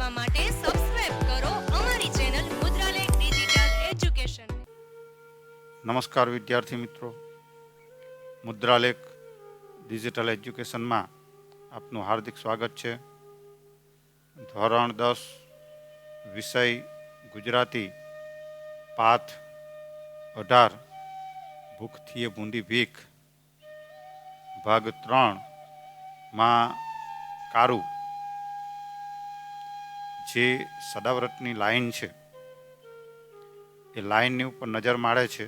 જોવા માટે સબસ્ક્રાઇબ કરો અમારી ચેનલ મુદ્રાલેખ ડિજિટલ એજ્યુકેશન. નમસ્કાર વિદ્યાર્થી મિત્રો, મુદ્રાલેખ ડિજિટલ એજ્યુકેશનમાં આપનું હાર્દિક સ્વાગત છે. ધોરણ 10 વિષય ગુજરાતી, પાઠ 18 ભૂખથી એ બૂંદી ભીખ, ભાગ 3માં કારું જે સદાવ્રતની લાઈન છે એ લાઈનની ઉપર નજર મારે છે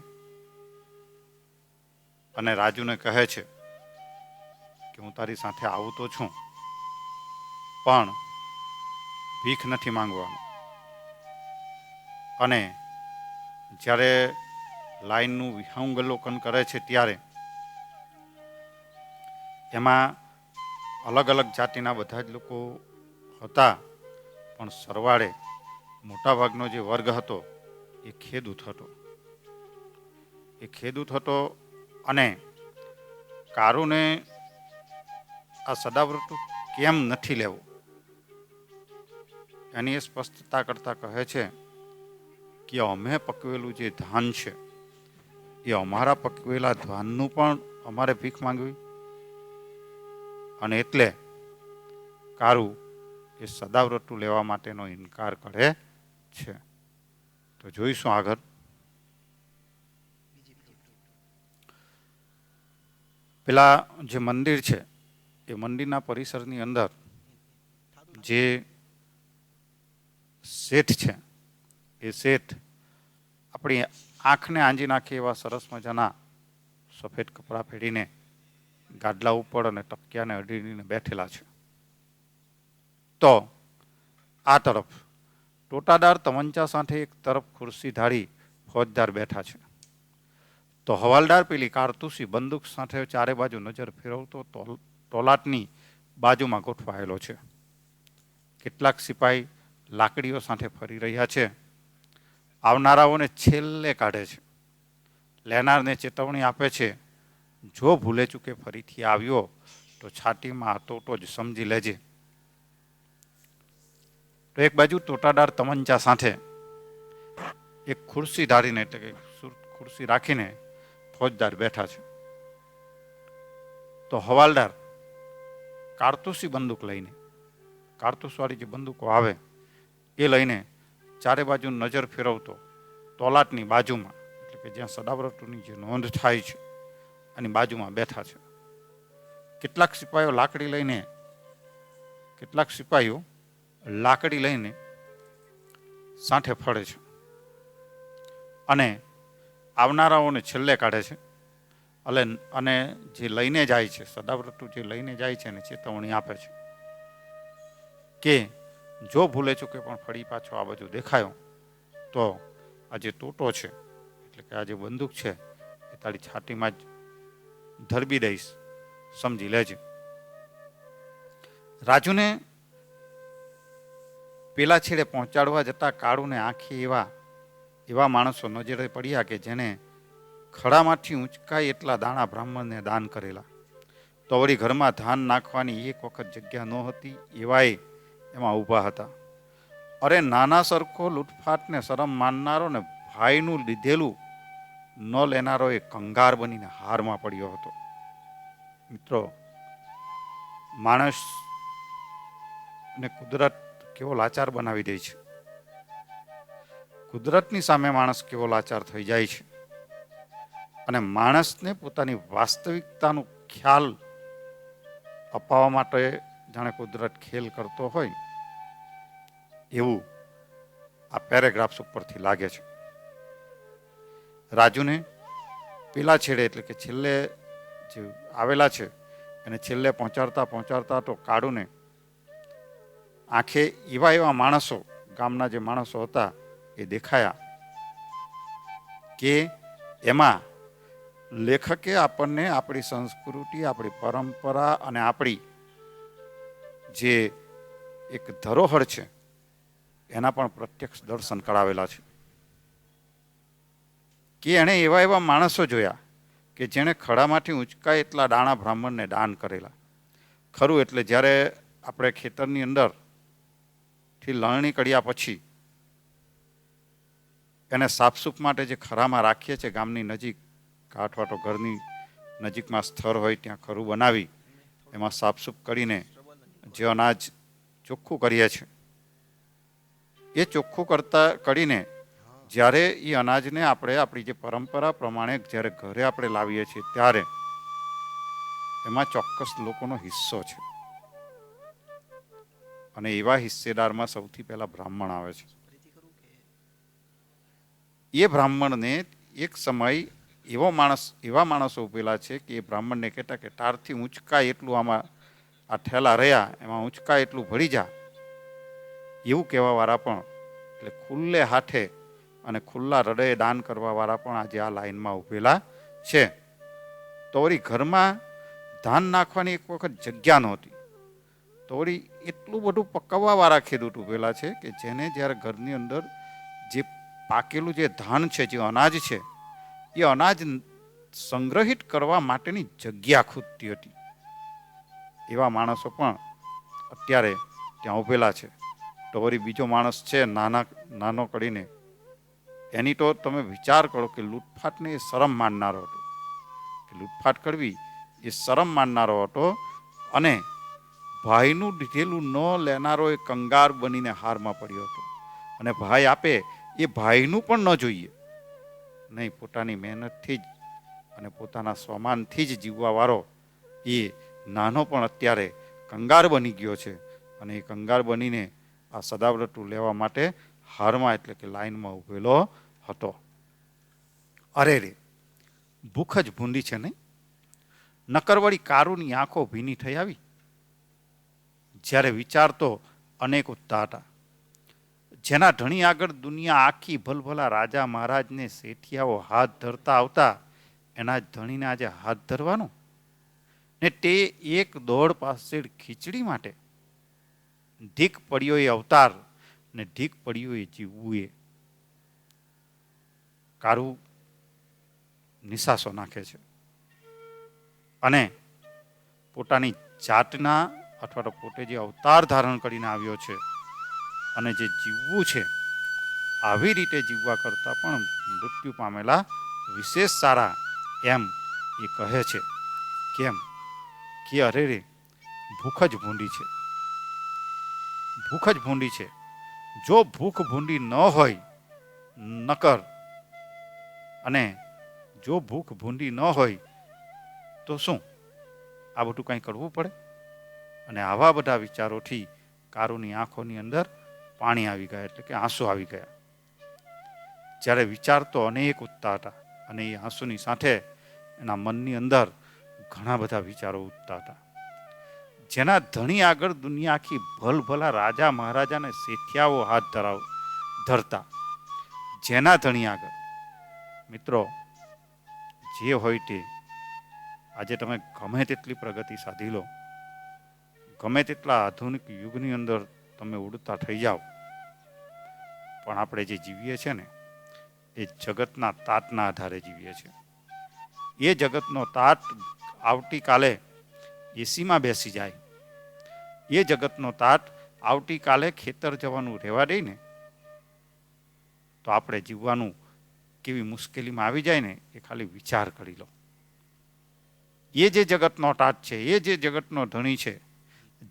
અને રાજુને કહે છે કે હું તારી સાથે આવું તો છું, પણ ભીખ નથી માંગવાનું. અને જ્યારે લાઈનનું વિહંગાવલોકન કરે છે ત્યારે એમાં અલગ અલગ જાતિના બધા જ લોકો હતા, પણ સરવાળે મોટાભાગનો જે વર્ગ હતો એ ખેડૂત હતો. અને કારુને આ સદાવ્રત કેમ નથી લેવું એની એ સ્પષ્ટતા કરતા કહે છે કે અમે પકવેલું જે ધાન છે એ અમારા પકવેલા ધાનનું પણ અમારે ભીખ માંગવી, અને એટલે કારું એ સદાવ્રતું લેવા માટેનો ઇનકાર કરે છે. તો જોઈશું આગળ. પેલા જે મંદિર છે એ મંદિરના પરિસરની અંદર જે શેઠ છે એ શેઠ આપણી આંખને આંજી નાખે એવા સરસ મજાના સફેદ કપડાં પહેરીને ગાદલા ઉપર અને તકિયાને અડીને બેઠેલા છે. તો આ તરફ ટોટાદાર તમંચા સાથે એક તરફ ખુરશી ધારી ફોજદાર બેઠા છે, તો હવાલદાર પેલી કારતૂસી બંદૂક સાથે ચારે બાજુ નજર ફેરવતો તોલાટની બાજુમાં ગોઠવાયેલો છે. કેટલાક સિપાહી લાકડીઓ સાથે ફરી રહ્યા છે. આવનારાઓને છેલ્લે કાઢે છે, લેનારને ચેતવણી આપે છે, જો ભૂલે ચૂકે ફરીથી આવ્યો તો છાતીમાં હાથોટો જ સમજી લેજે. તો એક બાજુ ટોટાદાર તમંચા સાથે એક ખુરશી ધારીને એટલે કે ખુરશી રાખીને ફોજદાર બેઠા છે. તો હવાલદાર કારતૂસી બંદૂક લઈને, કારતૂસવાળી જે બંદૂકો આવે એ લઈને ચારે બાજુ નજર ફેરવતો તોલાટની બાજુમાં એટલે કે જ્યાં સદાવ્રતની જે નોંધ થાય છે એની બાજુમાં બેઠા છે. કેટલાક સિપાહીઓ લાકડી લઈને સાંઠે ફળે છે અને આવનારાઓને છેલ્લે કાઢે છે. અને જે લઈને જાય છે, સદાવ્રત જે લઈને જાય છે એને ચેતવણી આપે છે કે જો ભૂલે ચૂકે પણ ફરી પાછો આ બાજુ દેખાયો તો આ જે ટોટો છે એટલે કે આ જે બંદૂક છે એ તારી છાતીમાં જ ધરબી દઈશ, સમજી લેજે. રાજુને પેલા છેડે પહોંચાડવા જતા કાળુને આંખે એવા માણસો નજરે પડ્યા કે જેને ખડામાંથી ઊંચકાય એટલા દાણા બ્રાહ્મણને દાન કરેલા. તો વળી ઘરમાં ધાન નાખવાની એક વખત જગ્યા ન હતી એવાય એમાં ઊભા હતા. અરે નાના સરખો લૂંટફાટને શરમ માનનારો ને ભાઈનું લીધેલું ન લેનારો એ કંગાર બનીને હારમાં પડ્યો હતો. મિત્રો, માણસ ને કુદરત કેવો લાચાર બનાવી દે છે. કુદરતની સામે માણસ કેવો લાચાર થઈ જાય છે અને માણસને પોતાની વાસ્તવિકતાનો ખ્યાલ અપાવવા માટે જાણે કુદરત ખેલ કરતો હોય એવું આ પેરેગ્રાફ્સ ઉપરથી લાગે છે. રાજુને પેલા છેડે એટલે કે છેલ્લે જે આવેલા છે એને છેલ્લે પહોંચાડતા તો કાળુને આંખે એવા માણસો, ગામના જે માણસો હતા એ દેખાયા કે એમાં લેખકે આપણને આપણી સંસ્કૃતિ, આપણી પરંપરા અને આપણી જે એક ધરોહર છે એના પણ પ્રત્યક્ષ દર્શન કરાવેલા છે. કે એણે એવા માણસો જોયા કે જેણે ખડામાંથી ઊંચકાય એટલા દાણા બ્રાહ્મણને દાન કરેલા. ખરું, એટલે જ્યારે આપણે ખેતરની અંદર થી લણણી કર્યા પછી એને સાફસૂફ માટે જે ખરામાં રાખીએ છીએ ગામની નજીક, કાંઠવાટો ઘરની નજીકમાં સ્થળ હોય ત્યાં ખરું બનાવી એમાં સાફસૂફ કરીને જે અનાજ ચોખ્ખું કરીએ છીએ, એ ચોખ્ખું કરીને જ્યારે એ અનાજને આપણે આપણી જે પરંપરા પ્રમાણે જ્યારે ઘરે આપણે લાવીએ છીએ ત્યારે એમાં ચોક્કસ લોકોનો હિસ્સો છે અને એવા હિસ્સેદારમાં સૌથી પહેલા બ્રાહ્મણ આવે છે. એ બ્રાહ્મણને એક સમય એવા માણસો ઉભેલા છે કે એ બ્રાહ્મણને કહેતા કે તારથી ઊંચકાય એટલું આમાં આ ઠેલા રહ્યા એમાં ઊંચકાય એટલું ભરી જા, એવું કહેવા વાળા પણ, એટલે ખુલ્લે હાથે અને ખુલ્લા હૃદયે દાન કરવા વાળા પણ આજે આ લાઈનમાં ઉભેલા છે. તો વળી ઘરમાં ધાન નાખવાની એક વખત જગ્યા નહોતી, તો વળી એટલું બધું પકવવા વાળા ખેડૂત ઉભેલા છે કે જેને જ્યારે ઘરની અંદર જે પાકેલું જે ધાન છે, જે અનાજ છે, એ અનાજ સંગ્રહિત કરવા માટેની જગ્યા ખૂટતી હતી. એવા માણસો પણ અત્યારે ત્યાં ઉભેલા છે. તો વળી બીજો માણસ છે નાનો કરીને, એની તો તમે વિચાર કરો કે લૂંટફાટને એ શરમ માનનારો હતો, કે લૂંટફાટ કરવી એ શરમ માનનારો હતો અને ભાઈનું દીધેલું ન લેનારો એ કંગાર બનીને હારમાં પડ્યો હતો. અને ભાઈ આપે એ ભાઈનું પણ ન જોઈએ, નહીં, પોતાની મહેનતથી જ અને પોતાના સ્વમાનથી જ જીવવા વાળો એ નાનો પણ અત્યારે કંગાર બની ગયો છે. અને એ કંગાર બનીને આ સદાવ્રતું લેવા માટે હારમાં એટલે કે લાઈનમાં ઉભેલો હતો. અરે રે, ભૂખ જ ભૂંડી છે નહીં? નકરવળી કારુની આંખો ભીની થઈ આવી જ્યારે વિચારતો અનેક ઉઠતા હતા. જેના ધણી આગળ દુનિયા આખી ભલભલા રાજા મહારાજને શેઠિયાઓ હાથ ધરતા આવતા, એના જ ધણીને આજે હાથ ધરવાનો ને તે એક દોડ પાસે ખીચડી માટે. ઢીક પડ્યો એ અવતાર ને ઢીક પડ્યો એ જીવવું. એ કારું નિશાસો નાખે છે અને પોતાની જાતના અથવા તો પોતે જે અવતાર ધારણ કરીને આવ્યો છે અને જે જીવવું છે આવી રીતે જીવવા કરતા પણ મૃત્યુ પામેલા વિશેષ સારા, એમ એ કહે છે. કેમ કે અરે રે, ભૂખ જ ભૂંડી છે, ભૂખ જ ભૂંડી છે. જો ભૂખ ભૂંડી ન હોય નકર, અને જો ભૂખ ભૂંડી ન હોય તો શું આ બધું કંઈ કરવું પડે? અને આવા બધા વિચારોથી કારુની આંખોની અંદર પાણી આવી ગયા, એટલે કે આંસુ આવી ગયા. જ્યારે વિચારતો અનેક ઉઠતા હતા અને એ આંસુની સાથે એના મનની અંદર ઘણા બધા વિચારો ઉઠતા હતા. જેના ધણી આગળ દુનિયા આખી ભલભલા રાજા મહારાજાને શેઠિયાઓ હાથ ધરતા, જેના ધણી આગળ, મિત્રો, જે હોય તે આજે તમે ગમે તેટલી પ્રગતિ સાધી લો, ગમે તેટલા આધુનિક યુગની અંદર તમે ઉડતા થઈ જાઓ, પણ આપણે જે જીવીએ છીએ ને એ જગતના તાતના આધારે જીવીએ છીએ. એ જગતનો તાત આવતીકાલે એસીમાં બેસી જાય, એ જગતનો તાત આવતીકાલે ખેતર જવાનું રહેવા દે ને તો આપણે જીવવાનું કેવી મુશ્કેલીમાં આવી જાય ને એ ખાલી વિચાર કરી લો. એ જે જગતનો તાત છે, એ જે જગતનો ધણી છે,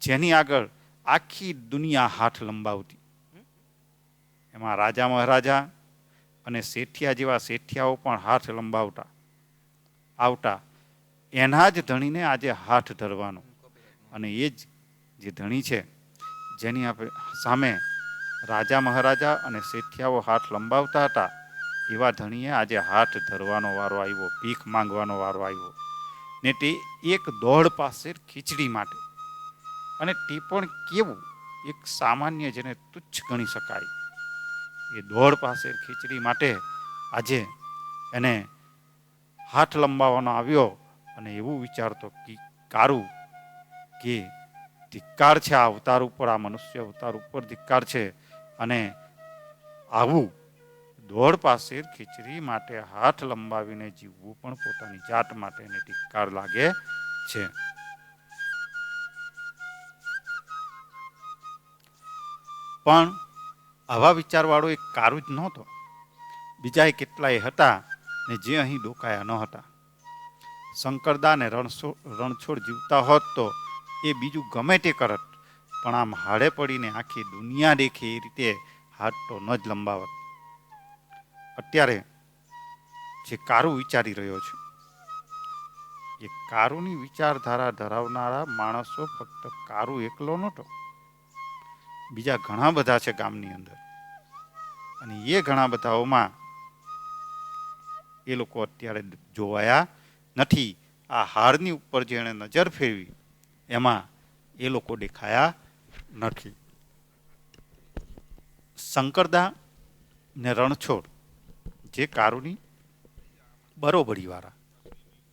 જેની આગળ આખી દુનિયા હાથ લંબાવતી, એમાં રાજા મહારાજા અને શેઠિયા જેવા શેઠિયાઓ પણ હાથ લંબાવતા આવતા, એના જ ધણીને આજે હાથ ધરવાનો. અને એ જ જે ધણી છે જેની આપણે સામે રાજા મહારાજા અને શેઠિયાઓ હાથ લંબાવતા હતા, એવા ધણીએ આજે હાથ ધરવાનો વારો આવ્યો, ભીખ માંગવાનો વારો આવ્યો. ને તે એક દોડ પાસે ખીચડી માટે, અને તે પણ કેવું, એક સામાન્ય જેને તુચ્છ ગણી શકાય એ દોડ પાસે ખીચડી માટે આજે એને હાથ લંબાવવાનો આવ્યો. અને એવું વિચારતો કારું કે ધિક્કાર છે આ અવતાર ઉપર, આ મનુષ્ય અવતાર ઉપર ધિક્કાર છે. અને આવું દોડ પાસે ખીચડી માટે હાથ લંબાવીને જીવવું પણ પોતાની જાત માટે એને ધિક્કાર લાગે છે. પણ આવા વિચારવાળો એક કારું જ નહોતો. બીજા કેટલાય હતા ને જે અહીં ડોકાયા ન હતા. શંકરદા ને રણછોડ જીવતા હોત તો એ બીજું ગમે તે કરત, પણ આમ હાડે પડીને આખી દુનિયા દેખે એ રીતે હાથ તો ન જ લંબાવત. અત્યારે જે કારું વિચારી રહ્યો છે, એ કારુની વિચારધારા ધરાવનારા માણસો ફક્ત કારું એકલો નહોતો, બીજા ઘણા બધા છે ગામની અંદર. અને એ ઘણા બધાઓમાં એ લોકો અત્યારે જોવાયા નથી. આ હારની ઉપર જેણે નજર ફેરવી એમાં એ લોકો દેખાયા નથી. શંકરદા ને રણછોડ જે કારુની બરોબરી વાળા,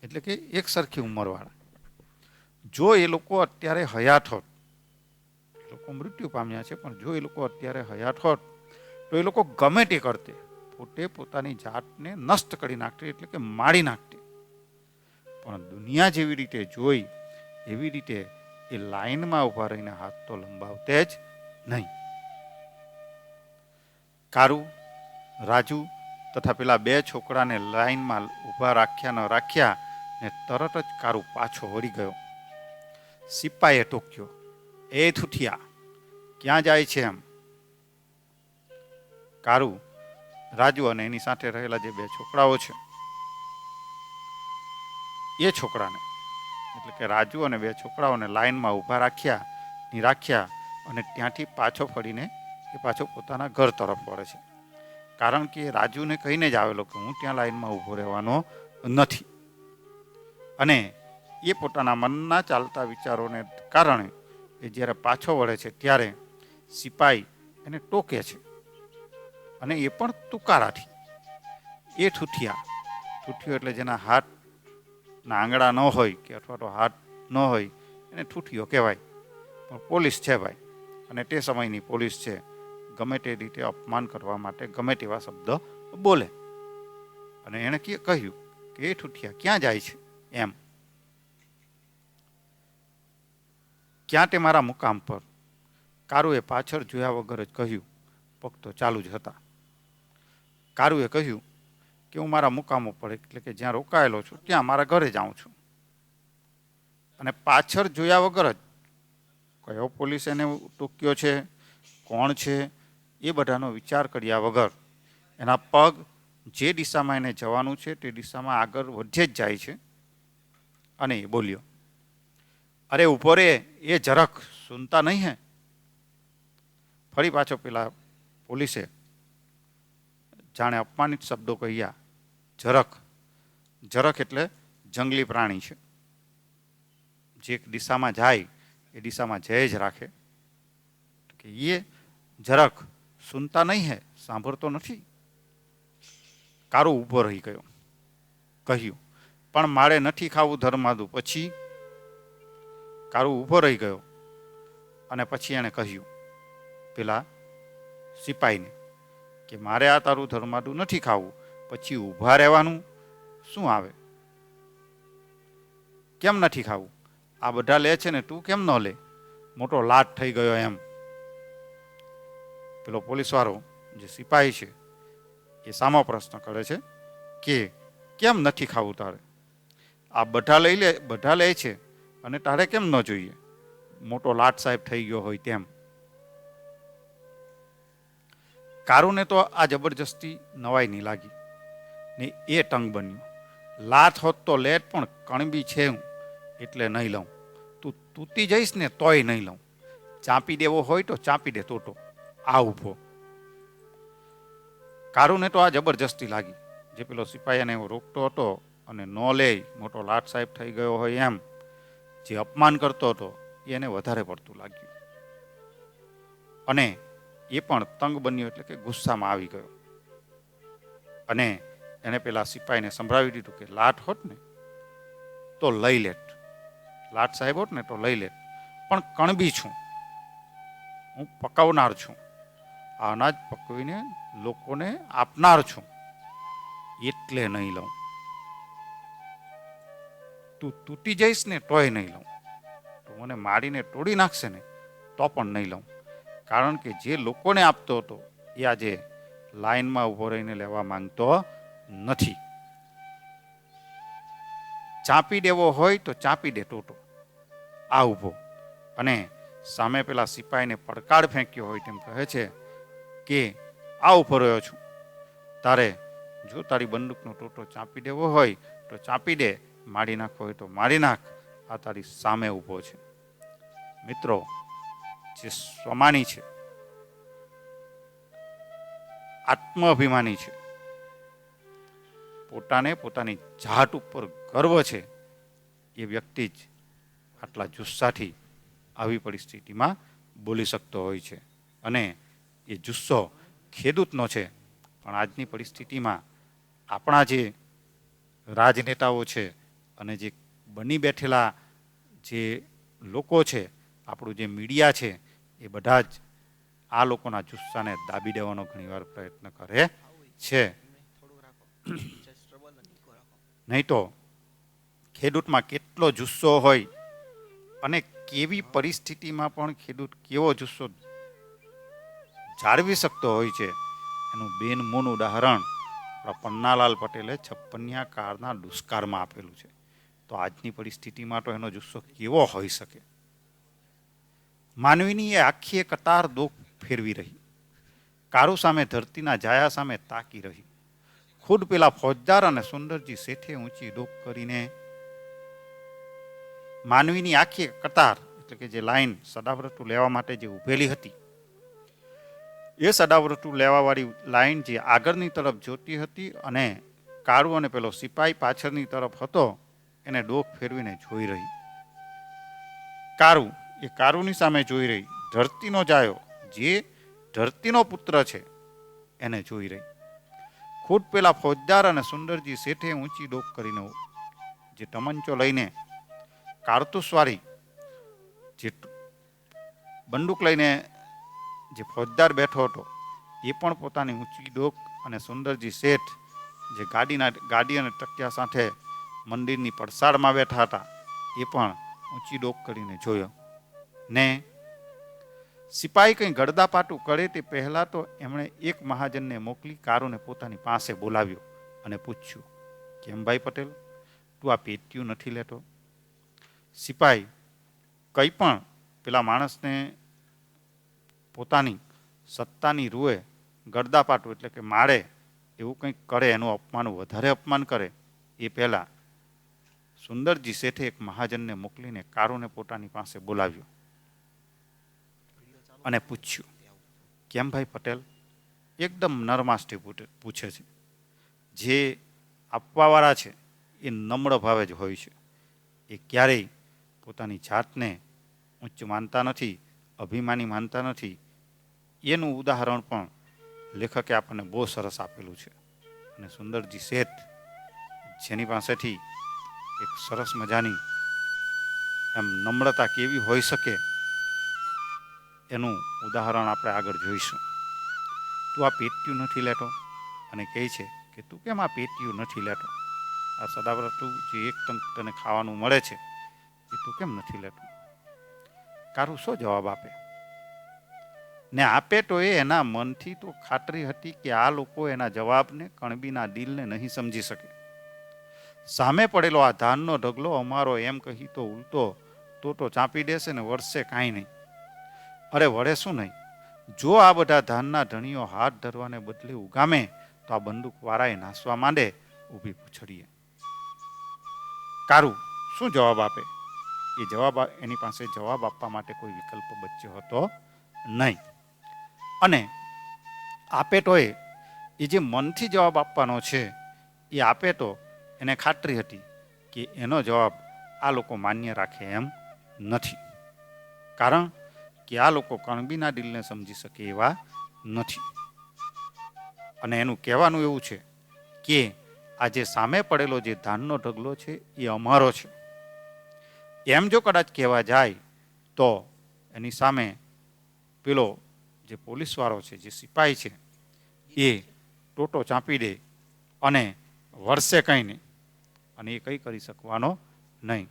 એટલે કે એક સરખી ઉંમરવાળા, જો એ લોકો અત્યારે હયાત હોત, એ લોકો મૃત્યુ પામ્યા છે, પણ જો એ લોકો અત્યારે હયાત હોત તો એ લોકો ગમે તે કરતે, પોતે પોતાની જાતને નષ્ટ કરી નાખતી, એટલે કે મારી નાખતી. પણ દુનિયા જેવી રીતે જોઈ એવી રીતે એ લાઈનમાં ઉભા રહીને હાથ તો લંબાવતે જ નહીં. કારુ, રાજુ તથા પેલા બે છોકરાને લાઈનમાં ઉભા રાખ્યા ન રાખ્યા ને તરત જ કારુ પાછો વળી ગયો. સિપાઈએ ટોક્યો, એ થુથિયા, ક્યાં જાય છે એમ? કારુ, રાજુ અને એની સાથે રહેલા જે બે છોકરાઓ છે, એ છોકરાને એટલે કે રાજુ અને બે છોકરાઓને લાઈનમાં ઊભા રાખ્યા અને ત્યાંથી પાછો ફરીને એ પાછો પોતાના ઘર તરફ વળે છે. કારણ કે રાજુને કહીને જ આવેલો કે હું ત્યાં લાઈનમાં ઊભો રહેવાનો નથી. અને એ પોતાના મનના ચાલતા વિચારોને કારણે એ જ્યારે પાછો વળે છે ત્યારે સિપાઈ એને ટોકે છે, અને એ પણ તુકારાથી. એ ઠૂઠિયો એટલે જેના હાથના આંગળા ન હોય કે અથવા તો હાથ ન હોય એને ઠૂઠિયો કહેવાય. પણ પોલીસ છે ભાઈ, અને તે સમયની પોલીસ છે, ગમે તે રીતે અપમાન કરવા માટે ગમે તેવા શબ્દ બોલે. અને એણે કહ્યું કે એ ઠૂઠિયા ક્યાં જાય છે એમ? ક્યાં તે મારા મુકામ પર. કારુએ પાછળ જોયા વગર જ કહ્યું, પગ તો ચાલુ જ હતા. કારુએ કહ્યું કે હું મારા મુકામ ઉપર એટલે કે જ્યાં રોકાયેલો છું ત્યાં મારા ઘરે જાઉં છું. અને પાછળ જોયા વગર જ કયો પોલીસ એને ટોક્યો છે, કોણ છે, એ બધાનો વિચાર કર્યા વગર એના પગ જે દિશામાં એને જવાનું છે તે દિશામાં આગળ વધે જ જાય છે. અને એ બોલ્યો, અરે ઉભો રે, એ જરાક સુનતા નહીં હે? ફરી પાછો પેલા પોલીસે જાણે અપમાનિત શબ્દો કહ્યા. જરાક એટલે જંગલી પ્રાણી છે, જે એક દિશામાં જાય એ દિશામાં જય જ રાખે. કે એ જરાક સુનતા નહીં હે, સાંભળતો નથી? કારુ ઊભો રહી ગયો. કહ્યું, પણ મારે નથી ખાવું ધર્માદુ. પછી કારુ ઊભો રહી ગયો અને પછી એણે કહ્યું પેલા સિપાહીને કે મારે આ તારું ધર્માદુ નથી ખાવું. પછી ઊભા રહેવાનું શું આવે? કેમ નથી ખાવું? આ બધા લે છે ને તું કેમ ન લે? મોટો લાટ થઈ ગયો એમ. પેલો પોલીસવાળો જે સિપાહી છે એ સામો પ્રશ્ન કરે છે કે કેમ નથી ખાવું તારે? આ બધા લે છે અને તારે કેમ ન જોઈએ? મોટો લાટ સાહેબ થઈ ગયો હોય તેમ. કારુને તો આ જબરજસ્તી નવાઈ નહીં લાગી ને એ ટંગ બન્યો. લાત હોત તો લેટ, પણ કણબી છે હું એટલે નહીં લઉં. તું તૂટી જઈશ ને તોય નહીં લઉં. ચાંપી દેવો હોય તો ચાંપી દે તોટો. આ ઊભો. કારુને તો આ જબરજસ્તી લાગી. જે પેલો સિપાહી એને રોકતો હતો અને ન લે, મોટો લાટ સાહેબ થઈ ગયો હોય એમ જે અપમાન કરતો હતો એને વધારે પડતું લાગ્યું. અને એ પણ તંગ બન્યો એટલે કે ગુસ્સામાં આવી ગયો. અને એને પેલા સિપાહીને સંભળાવી દીધું કે લાટ હોત ને તો લઈ લેત, લાટ સાહેબ હોત ને તો લઈ લેત, પણ કણબી છું, હું પકાવનાર છું, આ અનાજ પકવીને લોકોને આપનાર છું, એટલે નહીં લઉં. તું તૂટી જઈશ ને તોય નહીં લઉં, તું મને મારીને તોડી નાખશે ને તો પણ નહીં લઉં. કારણ કે જે લોકોને આપતો હતો એ આજે લાઈનમાં ઊભો રહીને લેવા માંગતો નથી. ચાંપી દેવો હોય તો ચાંપી દે ટોટો, આ ઊભો. અને સામે પેલા સિપાહીને પડકાર ફેંક્યો હોય તેમ કહે છે કે આ ઊભો રહ્યો છું, તારે જો તારી બંદૂકનો ટોટો ચાંપી દેવો હોય તો ચાંપી દે, મારી નાખવો હોય તો મારી નાખ, આ તારી સામે ઊભો છે. મિત્રો, જે સ્વમાની છે, આત્માભિમાની છે, પોતાને પોતાની જાત ઉપર ગર્વ છે, એ વ્યક્તિ જ આટલા જુસ્સાથી આવી પરિસ્થિતિમાં બોલી શકતો હોય છે. અને એ જુસ્સો ખેડૂતનો છે. પણ આજની પરિસ્થિતિમાં આપણા જે રાજનેતાઓ છે અને જે બની બેઠેલા જે લોકો છે, આપણું જે મીડિયા છે, એ બધા જ આ લોકોના જુસ્સાને દાબી દેવાનો ઘણીવાર પ્રયત્ન કરે છે. નહીં તો ખેડૂતમાં કેટલો જુસ્સો હોય અને કેવી પરિસ્થિતિમાં પણ ખેડૂત કેવો જુસ્સો જાળવી શકતો હોય છે, એનું બેનમૂન ઉદાહરણ પન્નાલાલ પટેલે 56 કાળના દુષ્કાળમાં આપેલું છે. તો આજની પરિસ્થિતિમાં તો એનો જુસ્સો કેવો હોઈ શકે. માનવીની એ આખી કતાર દોક ફેરવી રહી, કારુ સામે ધરતીના જાયા સામે તાકી રહી. ખુદ પેલા ફોજદાર અને સુંદરજી શેઠે ઊંચી ડોક કરીને માનવીની આખી કતાર, એટલે કે જે લાઈન સદાવ્રતું લેવા માટે જે ઉભેલી હતી, એ સદાવ્રતું લેવાવાળી લાઈન જે આગળની તરફ જોતી હતી અને કારુ અને પેલો સિપાઈ પાછળની તરફ હતો, એને ડોક ફેરવીને જોઈ રહી. કારુ એ કારુની સામે જોઈ રહી, ધરતીનો જાયો જે ધરતીનો પુત્ર છે એને જોઈ રહી. ખુદ પેલા ફોજદાર અને સુંદરજી શેઠે ઊંચી ડોક કરીને જે તમંચો લઈને કારતુસવાળી જે બંદૂક લઈને જે ફોજદાર બેઠો હતો, એ પણ પોતાની ઊંચી ડોક, અને સુંદરજી શેઠ જે ગાડી અને ટકિયા સાથે મંદિરની પડસાળમાં બેઠા હતા, એ પણ ઊંચી ડોક કરીને જોયો. ને સિપાહી કંઈ ગડદાપાટું કરે તે પહેલા તો એમણે એક મહાજનને મોકલી કારુને પોતાની પાસે બોલાવ્યો અને પૂછ્યું, કેમ ભાઈ પટેલ, તું આ પેટ્યું નથી લેતો? સિપાહી કંઈ પણ પેલા માણસને પોતાની સત્તાની રૂએ ગડદાપાટું એટલે કે મારે એવું કંઈક કરે, એનું અપમાન, વધારે અપમાન કરે, એ પહેલા સુંદરજી શેઠે એક મહાજનને મોકલીને કારુને પોતાની પાસે બોલાવ્યો અને પૂછ્યું, કેમ ભાઈ પટેલ? એકદમ નરમાસ્થી પૂછે છે. જે આપવાવાળા છે એ નમ્ર ભાવે જ હોય છે, એ ક્યારેય પોતાની જાતને ઉચ્ચ માનતા નથી, અભિમાની માનતા નથી. એનું ઉદાહરણ પણ લેખકે આપણને બહુ સરસ આપેલું છે. અને સુંદરજી શેઠ જેની પાસેથી એક સરસ મજાની એમ નમ્રતા કેવી હોઈ શકે એનું ઉદાહરણ આપણે આગળ જોઈશું. તું આ પેટ્યું નથી લેતો? અને કહે છે કે તું કેમ આ પેટ્યું નથી લેતો? આ સદાવ્રતું જે એક તને ખાવાનું મળે છે એ તું કેમ નથી લેતો? કારું શું જવાબ આપે? ને આપે તો એ એના મનથી તો ખાતરી હતી કે આ લોકો એના જવાબને, કણબીના દિલને નહીં સમજી શકે. સામે પડેલો આ ધાનનો ઢગલો અમારો એમ કહી તો ઉલટો તો ચાંપી દેશે ને વળશે કાંઈ નહીં. અરે વળે શું નહીં, જો આ બધા ધાનના ધણીઓ હાથ ધરવાને બદલે ઉગામે તો આ બંદૂક વાળાએ નાસવા માંડે ઊભી પૂછડીએ. કારું શું જવાબ આપે? એની પાસે જવાબ આપવા માટે કોઈ વિકલ્પ બચ્યો હતો નહીં. અને આપે તો એ જે મનથી જવાબ આપવાનો છે એ આપે તો એને ખાતરી હતી કે એનો જવાબ આ લોકો માન્ય રાખે એમ નથી, કારણ કે આ લોકો કણબીના દિલને સમજી શકે એવા નથી. અને એનું કહેવાનું એવું છે કે આ જે સામે પડેલો જે ધાનનો ઢગલો છે એ અમારો છે. એમ જો કદાચ કહેવા જાય તો એની સામે પેલો જે પોલીસવાળો છે, જે સિપાહી છે, એ ટોટો ચાંપી દે અને વળશે કંઈ નહીં, અને એ કંઈ કરી શકવાનો નહીં.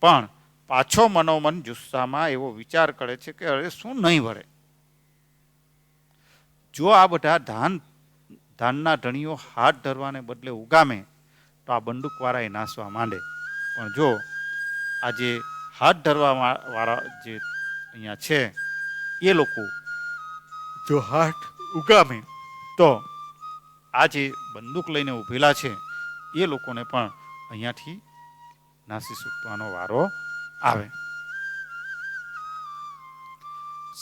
પણ પાછો મનોમન જુસ્સામાં એવો વિચાર કરે છે કે અરે શું નહીં વળે, જો આ બધા ધાનના ધણીઓ હાથ ધરવાને બદલે ઉગામે તો આ બંદૂકવાળા નાસવા માંડે. પણ જો આ જે હાથ ધરવા વાળા જે અહીંયા છે એ લોકો જો હાથ ઉગામે તો આ જે બંદૂક લઈને ઊભેલા છે એ લોકોને પણ અહીંયાથી નાસી છૂટવાનો વારો આવે.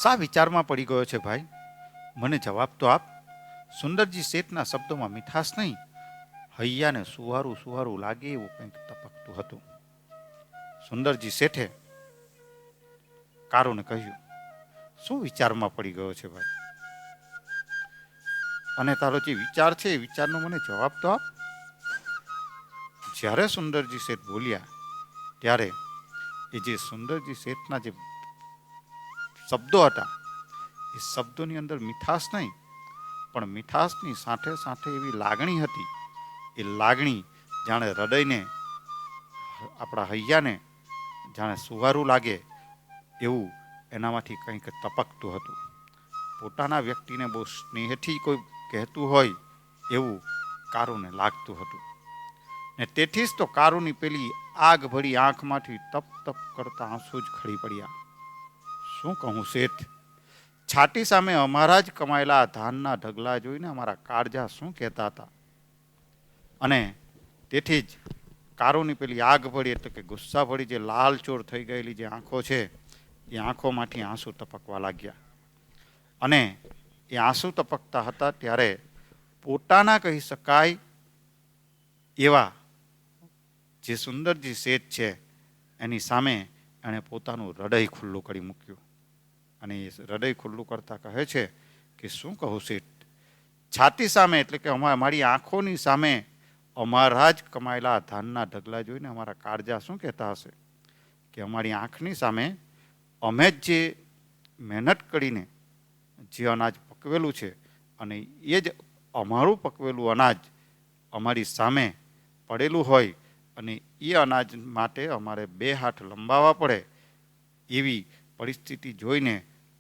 શા વિચારમાં પડી ગયો છે ભાઈ? મને જવાબ તો આપ. સુંદરજી શેઠના શબ્દોમાં મીઠાશ નહીં, હૈયાને સુવારું સુવારું લાગે એવું કંઈક ટપકતું હતું. સુંદરજી શેઠે કારુને કહ્યું, શું વિચારમાં પડી ગયો છે ભાઈ? અને તારો જે વિચાર છે એ વિચારનો મને જવાબ તો આપ. જ્યારે સુંદરજી શેઠ બોલ્યા ત્યારે એ જે સુંદરજી શેઠના જે શબ્દો હતા એ શબ્દોની અંદર મીઠાશ નહીં પણ મીઠાશની સાથે સાથે એવી લાગણી હતી. એ લાગણી જાણે હૃદયને, આપણા હૈયાને જાણે સુવારું લાગે એવું એનામાંથી કંઈક ટપકતું હતું. પોતાના વ્યક્તિને બહુ સ્નેહથી કોઈ કહેતું હોય એવું કારુને લાગતું હતું. ને તેથી જ તો કારુની પેલી આગ ભરી આંખમાંથી તપ તપ કરતા આંસુ જ ખળી પડ્યા. શું કહું શેઠ, છાતી સામે અમારા જ કમાયેલા ધાનના ઢગલા જોઈને અમારા કાળજા શું કહેતા હતા. અને તેથી જ કારુની પેલી આગ ભરી એટલે કે ગુસ્સા ભરી જે લાલચોળ થઈ ગયેલી જે આંખો છે એ આંખોમાંથી આંસુ ટપકવા લાગ્યા. અને એ આંસુ ટપકતા હતા ત્યારે પોતાના કહી શકાય એવા જે સુંદરજી શેઠ છે એની સામે એણે પોતાનું હૃદય ખુલ્લું કરી મૂક્યું. અને એ હૃદય ખુલ્લું કરતા કહે છે કે શું કહું શેઠ, છાતી સામે એટલે કે અમારી આંખોની સામે અમારા જ કમાયેલા ધાનના ઢગલા જોઈને અમારા કાળજા શું કહેતા હશે કે અમારી આંખની સામે અમે જ જે મહેનત કરીને જે અનાજ પકવેલું છે અને એ જ અમારું પકવેલું અનાજ અમારી સામે પડેલું હોય અને એ અનાજ માટે અમારે બે હાથ લંબાવવા પડે એવી પરિસ્થિતિ જોઈને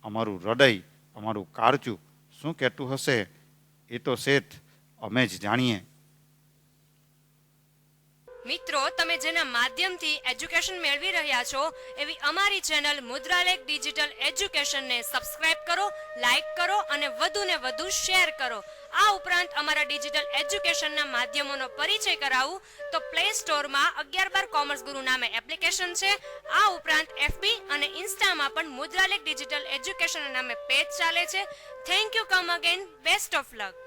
અમારું હૃદય, અમારું કાળજું શું કહેતું હશે એ તો શેઠ અમે જ જાણીએ. મિત્રો, તમે જેના માધ્યમથી એજ્યુકેશન મેળવી રહ્યા છો એવી અમારી ચેનલ મુદ્રાલેખ ડિજિટલ એજ્યુકેશનને સબસ્ક્રાઇબ કરો, લાઇક કરો અને વધુને વધુ શેર કરો. આ ઉપરાંત અમારા ડિજિટલ એજ્યુકેશનના માધ્યમોનો પરિચય કરાવું તો પ્લે સ્ટોરમાં 11/12 કોમર્સ ગુરુ નામે એપ્લિકેશન છે. આ ઉપરાંત FB અને ઇન્સ્ટામાં પણ મુદ્રાલેખ ડિજિટલ એજ્યુકેશન નામે પેજ ચાલે છે. Thank you, come again, best of luck.